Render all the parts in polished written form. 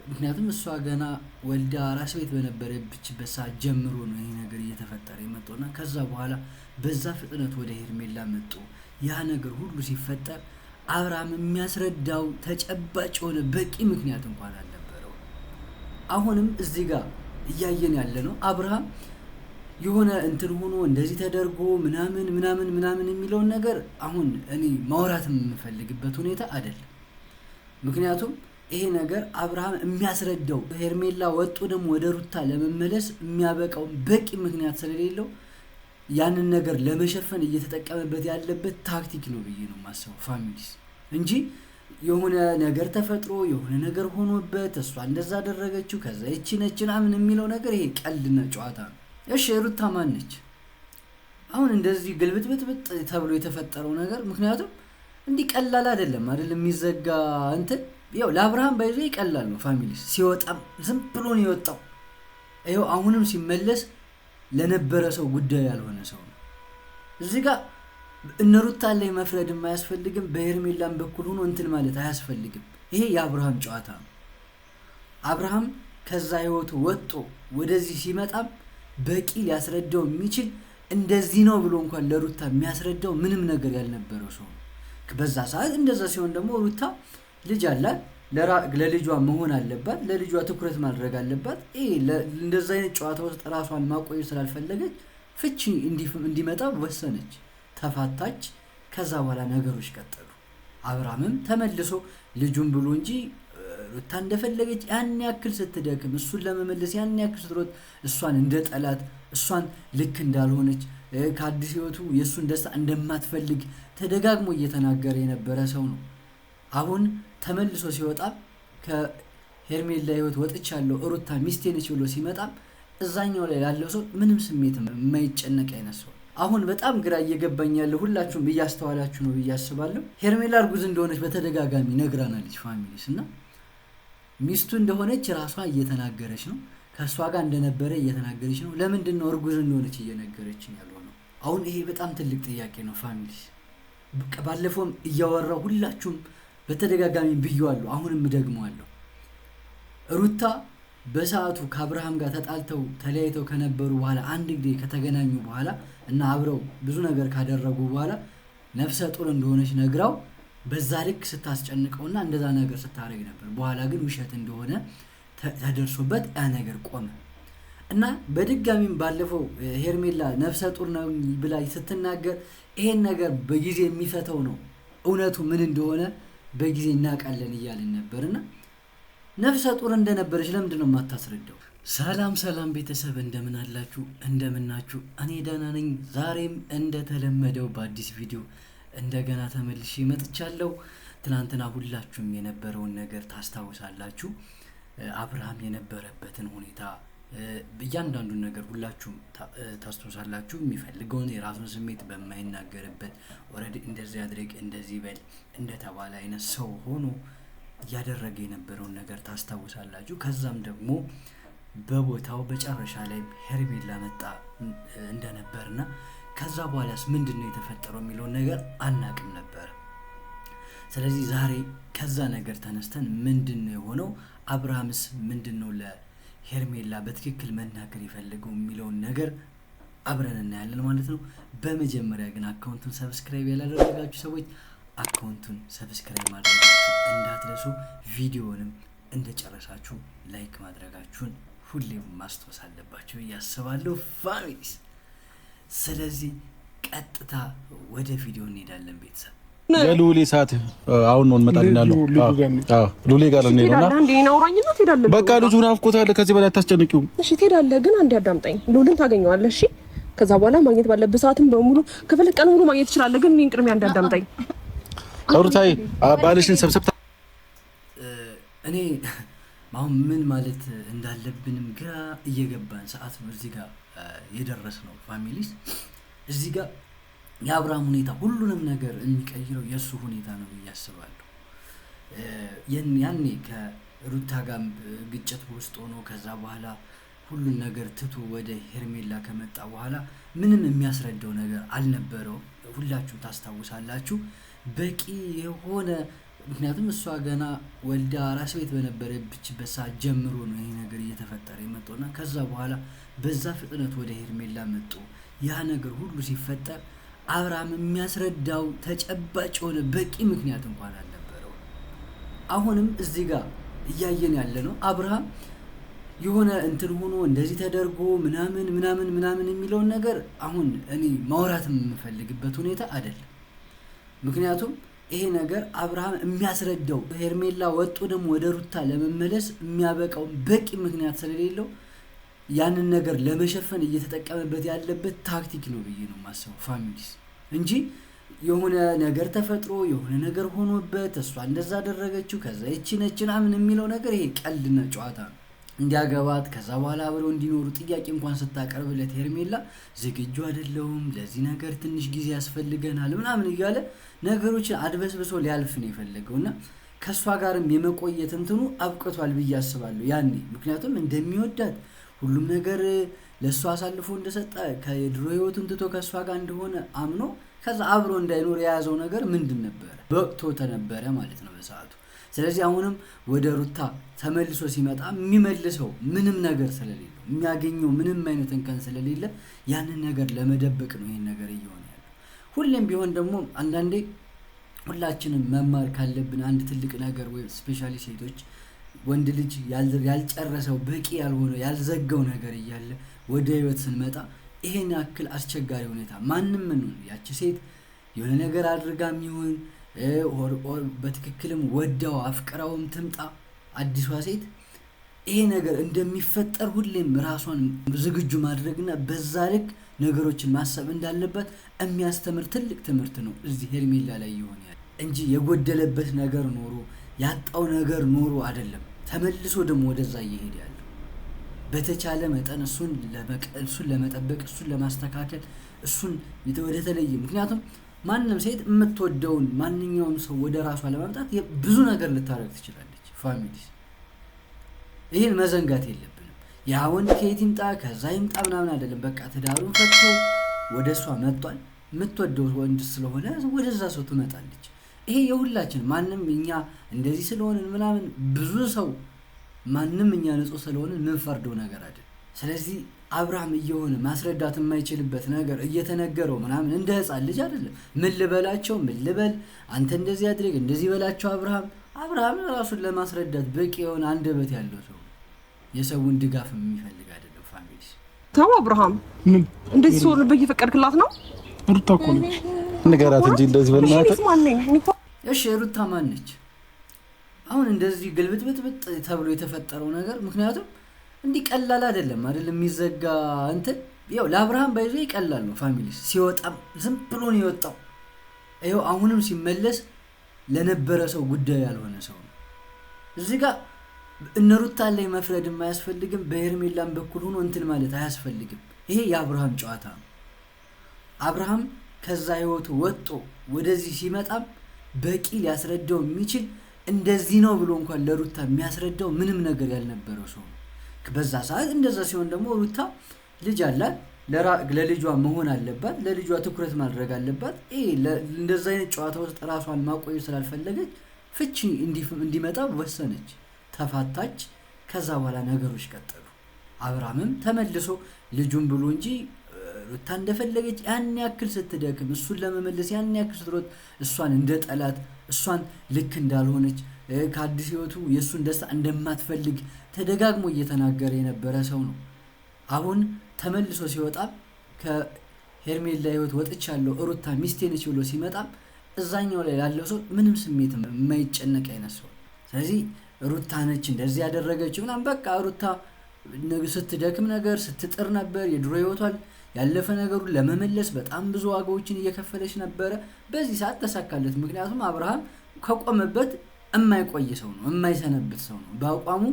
ምክንያቱም እሷ ገና ወልዳ ራስ ቤት በነበረችበት ሰዓት ጀምሮ ነው ይሄ ነገር እየተፈጠረ የመጣውና ከዛ በኋላ በዛ ፍጥነት ወደ ሄርሜላ መጡ። ያ ነገር ሁሉ ሲፈጠር አብርሃም የሚያስረዳው ተጨባጭ የሆነ በቂ ምክንያት እንኳን አልነበረው። አሁንም እዚህ ጋር እያየን ያለ ነው አብርሃም የሆነ እንትን ሆኖ እንደዚህ ተደርጎ ምናምን የሚለውን ነገር አሁን እኔ ማውራት የምፈልግበት ሁኔታ አይደለም። ምክንያቱም ይሄ ነገር አብርሃም የሚያስረዳው ሄርሜላ ወጡ ደግሞ ወደ ሩታ ለመመለስ የሚያበቃው በቂ ምክንያት ስለሌለው ያንን ነገር ለመሸፈን እየተጠቀመበት ያለበት ታክቲክ ነው ብዬ ነው የማስበው ፋሚሊስ እንጂ የሆነ ነገር ተፈጥሮ የሆነ ነገር ሆኖበት እሷ እንደዛ አደረገችው ከዛ እቺ ነች ምናምን የሚለው ነገር ይሄ ቀልድና ጨዋታ ነው። እሺ ሩታ ማን ነች? አሁን እንደዚህ ግልብጥብጥብጥ ተብሎ የተፈጠረው ነገር ምክንያቱም እንዲህ ቀላል አይደለም የሚዘጋ እንትን ያው ለአብርሃም ባይዞ ይቀላል ነው ፋሚሊስ ሲወጣም ዝም ብሎ ነው የወጣው። ይሄው አሁንም ሲመለስ ለነበረ ሰው ጉዳይ ያልሆነ ሰው ነው። እዚህ ጋር እነሩታ ላይ መፍረድም አያስፈልግም፣ በሄርሜላም በኩል ሆኖ እንትን ማለት አያስፈልግም። ይሄ የአብርሃም ጨዋታ ነው። አብርሃም ከዛ ህይወቱ ወጥቶ ወደዚህ ሲመጣም በቂ ሊያስረዳው የሚችል እንደዚህ ነው ብሎ እንኳን ለሩታ የሚያስረዳው ምንም ነገር ያልነበረው ሰው ነው። በዛ ሰዓት እንደዛ ሲሆን ደግሞ ሩታ ልጅ አላት፣ ለልጇ መሆን አለባት፣ ለልጇ ትኩረት ማድረግ አለባት። እንደዛ አይነት ጨዋታ ውስጥ ራሷን ማቆየት ስላልፈለገች ፍቺ እንዲመጣ ወሰነች፣ ተፋታች። ከዛ በኋላ ነገሮች ቀጠሉ። አብርሃምም ተመልሶ ልጁን ብሎ እንጂ ሩታ እንደፈለገች ያን ያክል ስትደክም እሱን ለመመለስ ያን ያክል ስትሮጥ እሷን እንደ ጠላት እሷን ልክ እንዳልሆነች ከአዲስ ህይወቱ የእሱን ደስታ እንደማትፈልግ ተደጋግሞ እየተናገረ የነበረ ሰው ነው። አሁን ተመልሶ ሲወጣ ከሄርሜላ ህይወት ወጥቻለሁ ሩታ ሚስቴ ነች ብሎ ሲመጣም እዛኛው ላይ ያለው ሰው ምንም ስሜት የማይጨነቅ አይነት ሰው። አሁን በጣም ግራ እየገባኝ ያለው ሁላችሁም እያስተዋላችሁ ነው ብዬ አስባለሁ። ሄርሜላ እርጉዝ እንደሆነች በተደጋጋሚ ነግራናለች ፋሚሊስ እና ሚስቱ እንደሆነች ራሷ እየተናገረች ነው፣ ከሷ ጋር እንደነበረ እየተናገረች ነው። ለምንድን ነው እርጉዝ እንደሆነች እየነገረችን ያለው ነው? አሁን ይሄ በጣም ትልቅ ጥያቄ ነው ፋሚሊስ። ባለፈውም እያወራው ሁላችሁም በተደጋጋሚ ብየዋለሁ፣ አሁንም ደግመዋለሁ። ሩታ በሰዓቱ ከአብርሃም ጋር ተጣልተው ተለያይተው ከነበሩ በኋላ አንድ ጊዜ ከተገናኙ በኋላ እና አብረው ብዙ ነገር ካደረጉ በኋላ ነፍሰ ጡር እንደሆነች ነግራው በዛ ልክ ስታስጨንቀውና እንደዛ ነገር ስታረግ ነበር። በኋላ ግን ውሸት እንደሆነ ተደርሶበት ያ ነገር ቆመ እና በድጋሚም ባለፈው ሄርሜላ ነፍሰ ጡር ነው ብላ ስትናገር ይሄን ነገር በጊዜ የሚፈተው ነው እውነቱ ምን እንደሆነ በጊዜ እናቃለን እያልን ነበርና ነፍሰ ጡር እንደነበረች ለምንድን ነው የማታስረዳው? ሰላም ቤተሰብ እንደምን አላችሁ? እንደምናችሁ? እኔ ደህና ነኝ። ዛሬም እንደተለመደው በአዲስ ቪዲዮ እንደገና ተመልሼ መጥቻለሁ። ትናንትና ሁላችሁም የነበረውን ነገር ታስታውሳላችሁ። አብርሃም የነበረበትን ሁኔታ እያንዳንዱን ነገር ሁላችሁም ታስታውሳላችሁ። የሚፈልገውን የራሱን ስሜት በማይናገርበት ኦሬዲ እንደዚህ አድርግ እንደዚህ በል እንደተባለ አይነት ሰው ሆኖ ያደረገ የነበረውን ነገር ታስታውሳላችሁ። ከዛም ደግሞ በቦታው በጨረሻ ላይ ሄርሜላ መጣ እንደነበርና ከዛ በኋላስ ምንድነው የተፈጠረው የሚለው ነገር አናቅም ነበር። ስለዚህ ዛሬ ከዛ ነገር ተነስተን ምንድነው የሆነው፣ አብርሃምስ ምንድነው ለሄርሜላ በትክክል መናገር ይፈልገው የሚለው ነገር አብረን እናያለን ማለት ነው። በመጀመሪያ ግን አካውንቱን ሰብስክራይብ ያላደረጋችሁ ሰዎች አካውንቱን ሰብስክራይብ ማድረጋችሁ እንዳትረሱ፣ ቪዲዮንም እንደጨረሳችሁ ላይክ ማድረጋችሁን ሁሌም ማስተዋወስ አለባችሁ ያስባለሁ ፋሚሊስ። ስለዚህ ቀጥታ ወደ ቪዲዮ እንሄዳለን ቤተሰብ። የሉሊ ሰዓት አሁን ነው እንመጣልናለሁ። ሉሊ ጋር እንሄድና በቃ ልጁ ናፍቆታል። ከዚህ በላይ አታስጨንቂው እሺ? ትሄዳለህ ግን አንዴ አዳምጠኝ። ሉልን ታገኘዋለህ እሺ? ከዛ በኋላ ማግኘት ባለብህ ሰዓትም በሙሉ ክፍል ቀን ሙሉ ማግኘት ትችላለህ። ግን እኔን ቅድሚያ እንዳዳምጠኝ ሩታይ ባልሽን ሰብሰብ። እኔ አሁን ምን ማለት እንዳለብንም ግራ እየገባን ሰዓት ነው እዚህ ጋር የደረስነው ፋሚሊስ። እዚህ ጋር የአብርሃም ሁኔታ ሁሉንም ነገር የሚቀይረው የእሱ ሁኔታ ነው ብዬ አስባለሁ። ያኔ ከሩታ ጋር ግጭት ውስጥ ሆኖ ከዛ በኋላ ሁሉን ነገር ትቶ ወደ ሄርሜላ ከመጣ በኋላ ምንም የሚያስረዳው ነገር አልነበረው። ሁላችሁ ታስታውሳላችሁ። በቂ የሆነ ምክንያቱም እሷ ገና ወልዳ ራስ ቤት በነበረችበት ሰዓት ጀምሮ ነው ይሄ ነገር እየተፈጠረ የመጣውና ከዛ በኋላ በዛ ፍጥነት ወደ ሄርሜላ መጡ። ያ ነገር ሁሉ ሲፈጠር አብርሃም የሚያስረዳው ተጨባጭ የሆነ በቂ ምክንያት እንኳን አልነበረው። አሁንም እዚህ ጋር እያየን ያለ ነው አብርሃም የሆነ እንትን ሆኖ እንደዚህ ተደርጎ ምናምን የሚለውን ነገር አሁን እኔ ማውራት የምፈልግበት ሁኔታ አይደለም። ምክንያቱም ይሄ ነገር አብርሃም የሚያስረዳው ሄርሜላ ወጡ ደግሞ ወደ ሩታ ለመመለስ የሚያበቃው በቂ ምክንያት ስለሌለው ያንን ነገር ለመሸፈን እየተጠቀመበት ያለበት ታክቲክ ነው ብዬ ነው የማስበው ፋሚሊስ እንጂ የሆነ ነገር ተፈጥሮ የሆነ ነገር ሆኖበት እሷ እንደዛ አደረገችው ከዛ እቺ ነች ምናምን የሚለው ነገር ይሄ ቀልድና ጨዋታ ነው። እንዲያገባት ከዛ በኋላ አብረው እንዲኖሩ ጥያቄ እንኳን ስታቀርብለት ሄርሜላ ዝግጁ አይደለሁም ለዚህ ነገር ትንሽ ጊዜ ያስፈልገናል ምናምን እያለ ነገሮችን አድበስብሶ ሊያልፍ ነው የፈለገውና ከሷ ጋርም የመቆየት እንትኑ አብቅቷል ብዬ አስባለሁ ያኔ። ምክንያቱም እንደሚወዳት ሁሉም ነገር ለሷ አሳልፎ እንደሰጠ ከድሮ ህይወቱን ትቶ ከሷ ጋር እንደሆነ አምኖ ከዛ አብሮ እንዳይኖር የያዘው ነገር ምንድን ነበር በቅቶ ተነበረ ማለት ነው በሰዓቱ። ስለዚህ አሁንም ወደ ሩታ ተመልሶ ሲመጣ የሚመልሰው ምንም ነገር ስለሌለው የሚያገኘው ምንም አይነት እንከን ስለሌለ ያንን ነገር ለመደበቅ ነው ይሄን ነገር እየሆነ ያለው። ሁሌም ቢሆን ደግሞ አንዳንዴ ሁላችንም መማር ካለብን አንድ ትልቅ ነገር ወይ ስፔሻሊ ሴቶች ወንድ ልጅ ያልጨረሰው በቂ ያልሆነ ያልዘጋው ነገር እያለ ወደ ህይወት ስንመጣ ይሄን ያክል አስቸጋሪ ሁኔታ ማንንም ነው ያቺ ሴት የሆነ ነገር አድርጋም ይሁን በትክክልም ወዳው አፍቅራውም ትምጣ አዲሷ ሴት ይሄ ነገር እንደሚፈጠር ሁሌም ራሷን ዝግጁ ማድረግና በዛ ልክ ነገሮችን ማሰብ እንዳለበት የሚያስተምር ትልቅ ትምህርት ነው እዚህ ሄርሜላ ላይ ይሆናል እንጂ የጎደለበት ነገር ኖሮ ያጣው ነገር ኖሮ አይደለም። ተመልሶ ደግሞ ወደዛ እየሄደ ያለው በተቻለ መጠን እሱን ለመጠበቅ እሱን ለማስተካከል እሱን ወደ ተለየ ምክንያቱም ማንንም ሴት የምትወደውን ማንኛውም ሰው ወደ ራሷ ለማምጣት ብዙ ነገር ልታረግ ትችላለች ፋሚሊስ። ይሄን መዘንጋት የለብንም። ያ ወንድ ከየት ይምጣ ከዛ ይምጣ ምናምን አይደለም። በቃ ትዳሩን ፈትቶ ወደሷ መጥቷል። የምትወደው ወንድ ስለሆነ ወደዛ ሰው ትመጣለች። ይሄ የሁላችን ማንም እኛ እንደዚህ ስለሆነ ምናምን ብዙ ሰው ማንም እኛ ንጹህ ስለሆነ ምን ፈርዶ ነገር አይደል። ስለዚህ አብርሃም እየሆነ ማስረዳት የማይችልበት ነገር እየተነገረው ምናምን እንደ ህፃን ልጅ አይደለም። ምን ልበላቸው ምን ልበል አንተ እንደዚህ አድርግ እንደዚህ በላቸው አብርሃም ራሱን ለማስረዳት በቂ የሆነ አንደበት ያለው ሰው የሰውን ድጋፍ የሚፈልግ አይደለም ፋሚሊስ። ተው አብርሃም እንደዚህ ሰው ልበ እየፈቀድክላት ነው ሩታ እኮ ነች ንገራት እንጂ እንደዚህ በእናትህ እሺ ሩታ ማን ነች አሁን እንደዚህ ግልብጥብጥብጥ ተብሎ የተፈጠረው ነገር? ምክንያቱም እንዲህ ቀላል አይደለም የሚዘጋ እንትን ያው ለአብርሃም ባይዞ ይቀላል ነው ፋሚሊስ። ሲወጣም ዝም ብሎ ነው የወጣው። ይኸው አሁንም ሲመለስ ለነበረ ሰው ጉዳይ ያልሆነ ሰው ነው። እዚህ ጋር እነ ሩታ ላይ መፍረድ የማያስፈልግም፣ በሄርሜላም በኩል ሆኖ እንትን ማለት አያስፈልግም። ይሄ የአብርሃም ጨዋታ ነው። አብርሃም ከዛ ህይወቱ ወጥቶ ወደዚህ ሲመጣም በቂ ሊያስረዳው የሚችል እንደዚህ ነው ብሎ እንኳን ለሩታ የሚያስረዳው ምንም ነገር ያልነበረው ሰው ነው። በዛ ሰዓት እንደዛ ሲሆን ደግሞ ሩታ ልጅ አላት፣ ለልጇ መሆን አለባት፣ ለልጇ ትኩረት ማድረግ አለባት። እንደዛ አይነት ጨዋታ ውስጥ ራሷን ማቆየት ስላልፈለገች ፍቺ እንዲመጣ ወሰነች፣ ተፋታች። ከዛ በኋላ ነገሮች ቀጠሉ። አብርሃምም ተመልሶ ልጁን ብሎ እንጂ ሩታ እንደፈለገች ያን ያክል ስትደክም እሱን ለመመለስ ያን ያክል ስትሮጥ እሷን እንደ ጠላት እሷን ልክ እንዳልሆነች ከአዲስ ህይወቱ የእሱን ደስታ እንደማትፈልግ ተደጋግሞ እየተናገረ የነበረ ሰው ነው። አሁን ተመልሶ ሲወጣ ከሄርሜላ ህይወት ወጥቻለሁ ሩታ ሚስቴ ነች ብሎ ሲመጣ እዛኛው ላይ ያለው ሰው ምንም ስሜት የማይጨነቅ አይነት ሰው። ስለዚህ ሩታ ነች እንደዚህ ያደረገችው ምናምን በቃ ሩታ ስትደክም ነገር ስትጥር ነበር። የድሮ ህይወቷን ያለፈ ነገሩን ለመመለስ በጣም ብዙ ዋጋዎችን እየከፈለች ነበረ። በዚህ ሰዓት ተሳካለት። ምክንያቱም አብርሃም ከቆመበት የማይቆይ ሰው ነው፣ የማይሰነብት ሰው ነው። በአቋሙ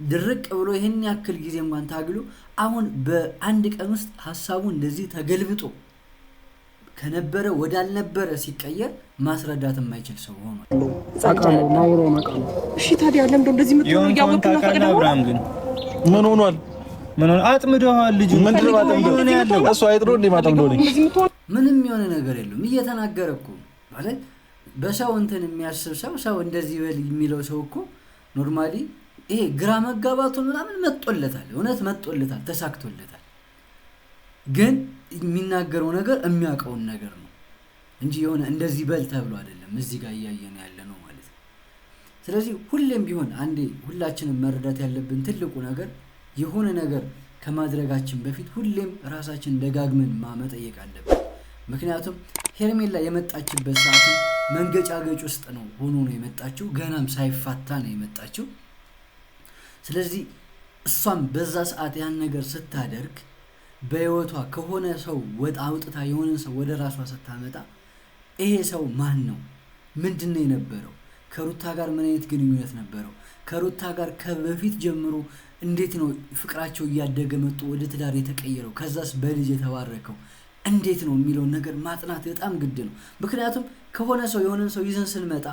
ድርቅ ብሎ ይሄን ያክል ጊዜ እንኳን ታግሎ አሁን በአንድ ቀን ውስጥ ሐሳቡ እንደዚህ ተገልብጦ ከነበረ ወዳልነበረ ሲቀየር ማስረዳት የማይችል ሰው ሆኗል። አቃለው ማውራው ነቃለው። እሺ ታዲያ ለምን እንደዚህ ምትሆኑ ያወቅና ፈቀደው? አብርሃም ግን ምን ሆኗል? ምን ሆነ? አጥምደዋል ልጁ። ምንድነው አጥምደው ያለው? እሱ አይጥሮ እንደ ማጥምደው ነው። ምንም የሆነ ነገር የለም። እየተናገረ እኮ ማለት በሰው እንትን የሚያስብ ሰው እንደዚህ በል የሚለው ሰው እኮ ኖርማሊ ይሄ ግራ መጋባቱ ምናምን መጥቶለታል፣ እውነት መጥቶለታል፣ ተሳክቶለታል። ግን የሚናገረው ነገር የሚያውቀውን ነገር ነው እንጂ የሆነ እንደዚህ በል ተብሎ አይደለም እዚህ ጋር እያየን ያለ ነው ማለት ነው። ስለዚህ ሁሌም ቢሆን አንዴ ሁላችንም መረዳት ያለብን ትልቁ ነገር የሆነ ነገር ከማድረጋችን በፊት ሁሌም ራሳችንን ደጋግመን መጠየቅ አለብን። ምክንያቱም ሄርሜላ የመጣችበት ሰዓት መንገጫገጭ ውስጥ ነው ሆኖ ነው የመጣችው፣ ገናም ሳይፋታ ነው የመጣችው። ስለዚህ እሷም በዛ ሰዓት ያን ነገር ስታደርግ በህይወቷ ከሆነ ሰው ወጣ አውጥታ የሆነ ሰው ወደ ራሷ ስታመጣ ይሄ ሰው ማን ነው? ምንድነው የነበረው? ከሩታ ጋር ምን አይነት ግንኙነት ነበረው? ከሩታ ጋር ከበፊት ጀምሮ እንዴት ነው ፍቅራቸው እያደገ መጥቶ ወደ ትዳር የተቀየረው? ከዛስ በልጅ የተባረከው እንዴት ነው የሚለውን ነገር ማጥናት በጣም ግድ ነው። ምክንያቱም ከሆነ ሰው የሆነን ሰው ይዘን ስንመጣ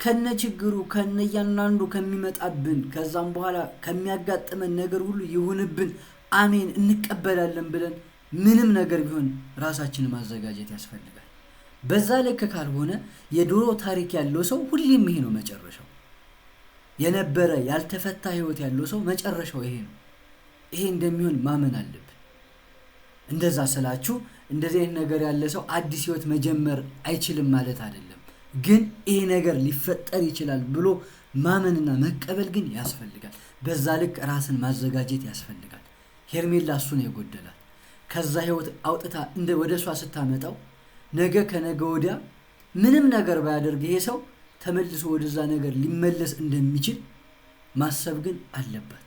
ከነ ችግሩ ከነ ያንዳንዱ ከሚመጣብን ከዛም በኋላ ከሚያጋጥመን ነገር ሁሉ ይሁንብን አሜን እንቀበላለን ብለን ምንም ነገር ቢሆን ራሳችንን ማዘጋጀት ያስፈልጋል። በዛ ልክ ካልሆነ የድሮ ታሪክ ያለው ሰው ሁሌም ይሄ ነው መጨረሻው። የነበረ ያልተፈታ ህይወት ያለው ሰው መጨረሻው ይሄ ነው። ይሄ እንደሚሆን ማመን አለብን። እንደዛ ስላችሁ እንደዚህ አይነት ነገር ያለ ሰው አዲስ ህይወት መጀመር አይችልም ማለት አይደለም። ግን ይሄ ነገር ሊፈጠር ይችላል ብሎ ማመንና መቀበል ግን ያስፈልጋል። በዛ ልክ ራስን ማዘጋጀት ያስፈልጋል። ሄርሜላ እሱ ነው የጎደላት። ከዛ ህይወት አውጥታ ወደሷ ስታመጣው ነገ ከነገ ወዲያ ምንም ነገር ባያደርግ ይሄ ሰው ተመልሶ ወደዛ ነገር ሊመለስ እንደሚችል ማሰብ ግን አለባት።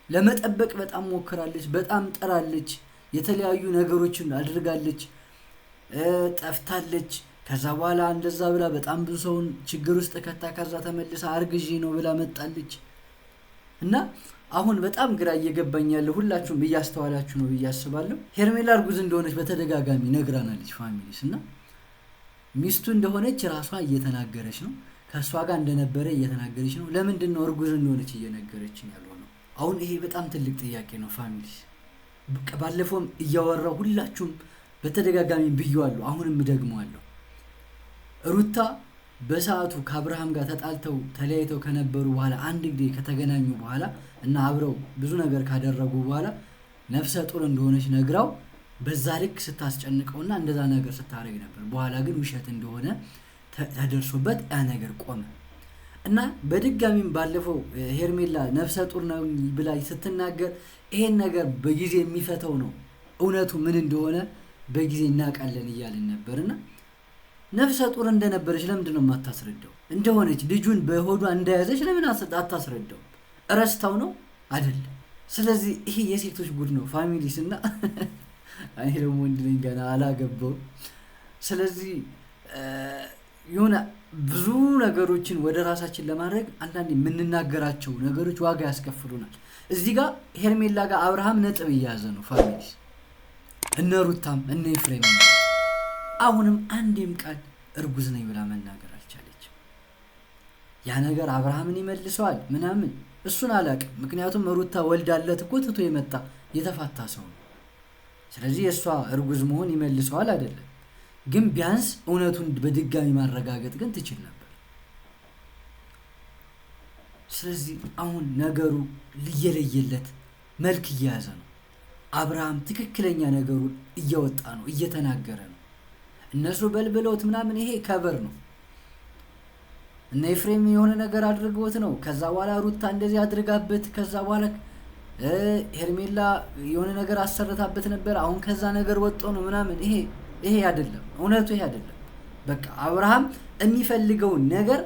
ለመጠበቅ በጣም ሞክራለች፣ በጣም ጥራለች፣ የተለያዩ ነገሮችን አድርጋለች፣ ጠፍታለች። ከዛ በኋላ እንደዛ ብላ በጣም ብዙ ሰውን ችግር ውስጥ ከታ ከዛ ተመልሳ አርግዢ ነው ብላ መጣለች። እና አሁን በጣም ግራ እየገባኝ ያለው ሁላችሁም እያስተዋላችሁ ነው ብዬ አስባለሁ። ሄርሜላ እርጉዝ እንደሆነች በተደጋጋሚ ነግራናለች ፋሚሊስ፣ እና ሚስቱ እንደሆነች ራሷ እየተናገረች ነው፣ ከሷ ጋር እንደነበረ እየተናገረች ነው። ለምንድን ነው እርጉዝ እንደሆነች እየነገረችን ያለው ነው? አሁን ይሄ በጣም ትልቅ ጥያቄ ነው ፋሚሊስ። ባለፈውም እያወራው ሁላችሁም በተደጋጋሚ ብየዋለሁ፣ አሁንም ደግመዋለሁ። ሩታ በሰዓቱ ከአብርሃም ጋር ተጣልተው ተለያይተው ከነበሩ በኋላ አንድ ጊዜ ከተገናኙ በኋላ እና አብረው ብዙ ነገር ካደረጉ በኋላ ነፍሰ ጡር እንደሆነች ነግራው በዛ ልክ ስታስጨንቀውና እንደዛ ነገር ስታረግ ነበር። በኋላ ግን ውሸት እንደሆነ ተደርሶበት ያ ነገር ቆመ እና በድጋሚም ባለፈው ሄርሜላ ነፍሰ ጡር ነው ብላ ስትናገር ይሄን ነገር በጊዜ የሚፈተው ነው፣ እውነቱ ምን እንደሆነ በጊዜ እናውቃለን እያልን ነበርና ነፍሰ ጡር እንደነበረች ለምንድን ነው የማታስረዳው? እንደሆነች ልጁን በሆዷ እንደያዘች ለምን አታስረዳው? እረስታው ነው አይደለም? ስለዚህ ይሄ የሴቶች ጉድ ነው ፋሚሊስ። እና እኔ ደግሞ ወንድ ነኝ ገና አላገባው። ስለዚህ የሆነ ብዙ ነገሮችን ወደ ራሳችን ለማድረግ አንዳንዴ የምንናገራቸው ነገሮች ዋጋ ያስከፍሉናል። እዚህ ጋር ሄርሜላ ጋር አብርሃም ነጥብ እያያዘ ነው ፋሚሊስ። እነ ሩታም እነ ኤፍሬም አሁንም አንዴም ቃል እርጉዝ ነኝ ብላ መናገር አልቻለችም። ያ ነገር አብርሃምን ይመልሰዋል ምናምን እሱን አላውቅም። ምክንያቱም ሩታ ወልዳለት እኮ ትቶ የመጣ የተፋታ ሰው ነው። ስለዚህ የእሷ እርጉዝ መሆን ይመልሰዋል አይደለም፣ ግን ቢያንስ እውነቱን በድጋሚ ማረጋገጥ ግን ትችል ነበር። ስለዚህ አሁን ነገሩ ልየለየለት መልክ እየያዘ ነው። አብርሃም ትክክለኛ ነገሩን እያወጣ ነው፣ እየተናገረ ነው። እነሱ በልብለውት ምናምን ይሄ ከበር ነው። እና ኤፍሬም የሆነ ነገር አድርገውት ነው። ከዛ በኋላ ሩታ እንደዚህ አድርጋበት፣ ከዛ በኋላ ሄርሜላ የሆነ ነገር አሰርታበት ነበር። አሁን ከዛ ነገር ወጥቶ ነው ምናምን። ይሄ አይደለም፣ እውነቱ ይሄ አይደለም። በቃ አብርሃም የሚፈልገውን ነገር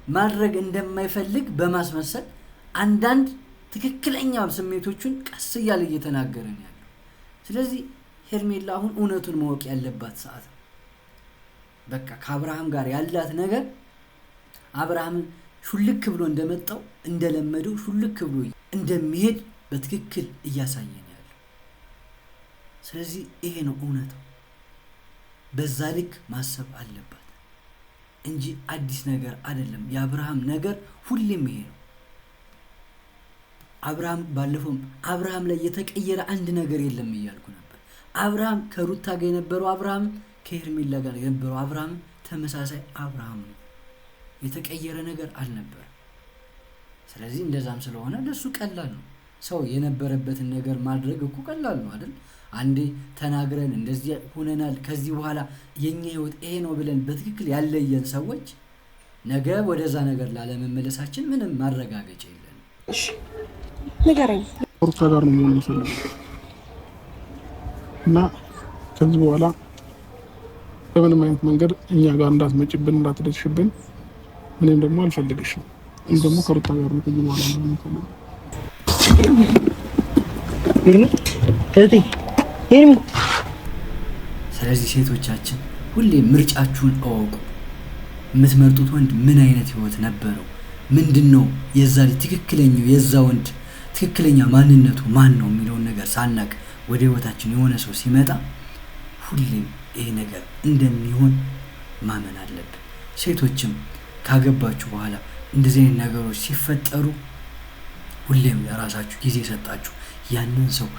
ማድረግ እንደማይፈልግ በማስመሰል አንዳንድ ትክክለኛ ስሜቶቹን ቀስ እያለ እየተናገረ ነው ያለው። ስለዚህ ሄርሜላ አሁን እውነቱን ማወቅ ያለባት ሰዓት ነው። በቃ ከአብርሃም ጋር ያላት ነገር አብርሃምን ሹልክ ብሎ እንደመጣው እንደለመደው ሹልክ ብሎ እንደሚሄድ በትክክል እያሳየን ያለው። ስለዚህ ይሄ ነው እውነታው። በዛ ልክ ማሰብ አለባት እንጂ አዲስ ነገር አይደለም። የአብርሃም ነገር ሁሌም ይሄ ነው። አብርሃም ባለፈውም አብርሃም ላይ የተቀየረ አንድ ነገር የለም እያልኩ ነበር። አብርሃም ከሩታ ጋር የነበረው አብርሃም ከሄርሜላ ጋር የነበረው አብርሃም ተመሳሳይ አብርሃም ነው። የተቀየረ ነገር አልነበረ። ስለዚህ እንደዛም ስለሆነ ለሱ ቀላል ነው። ሰው የነበረበትን ነገር ማድረግ እኮ ቀላል ነው አይደል? አንዴ ተናግረን እንደዚህ ሆነናል ከዚህ በኋላ የኛ ህይወት ይሄ ነው ብለን በትክክል ያለየን ሰዎች ነገ ወደዛ ነገር ላለመመለሳችን ምንም ማረጋገጫ የለንም። እሺ ንገረኝ። ሩታ ጋር ነው የሚሆነው እና ከዚህ በኋላ በምንም አይነት መንገድ እኛ ጋር እንዳትመጭብን እንዳትደርሽብን ምንም ደግሞ አልፈልግሽም። እኔ ደግሞ ከሩታ ጋር ነው ከዚህ በኋላ ነው የምፈልገው። ስለዚህ ሴቶቻችን ሁሌ ምርጫችሁን እወቁ። የምትመርጡት ወንድ ምን አይነት ህይወት ነበረው? ምንድነው የዛ ትክክለኛው የዛ ወንድ ትክክለኛ ማንነቱ ማን ነው የሚለውን ነገር ሳናቅ ወደ ህይወታችን የሆነ ሰው ሲመጣ ሁሌም ይሄ ነገር እንደሚሆን ማመን አለብን። ሴቶችም ካገባችሁ በኋላ እንደዚህ አይነት ነገሮች ሲፈጠሩ ሁሌም ለራሳችሁ ጊዜ ሰጣችሁ ያንን ሰው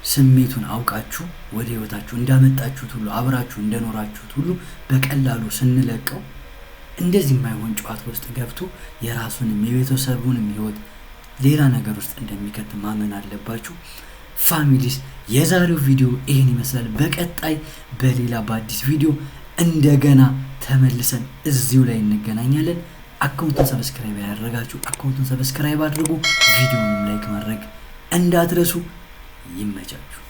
ስሜቱን አውቃችሁ ወደ ህይወታችሁ እንዳመጣችሁት ሁሉ አብራችሁ እንደኖራችሁት ሁሉ በቀላሉ ስንለቀው እንደዚህ የማይሆን ጨዋታ ውስጥ ገብቶ የራሱንም የቤተሰቡንም ህይወት ሌላ ነገር ውስጥ እንደሚከት ማመን አለባችሁ። ፋሚሊስ የዛሬው ቪዲዮ ይሄን ይመስላል። በቀጣይ በሌላ በአዲስ ቪዲዮ እንደገና ተመልሰን እዚሁ ላይ እንገናኛለን። አካውንቱን ሰብስክራይብ ያደረጋችሁ አካውንቱን ሰብስክራይብ አድርጉ። ቪዲዮውን ላይክ ማድረግ እንዳትረሱ። ይመቻችሁ።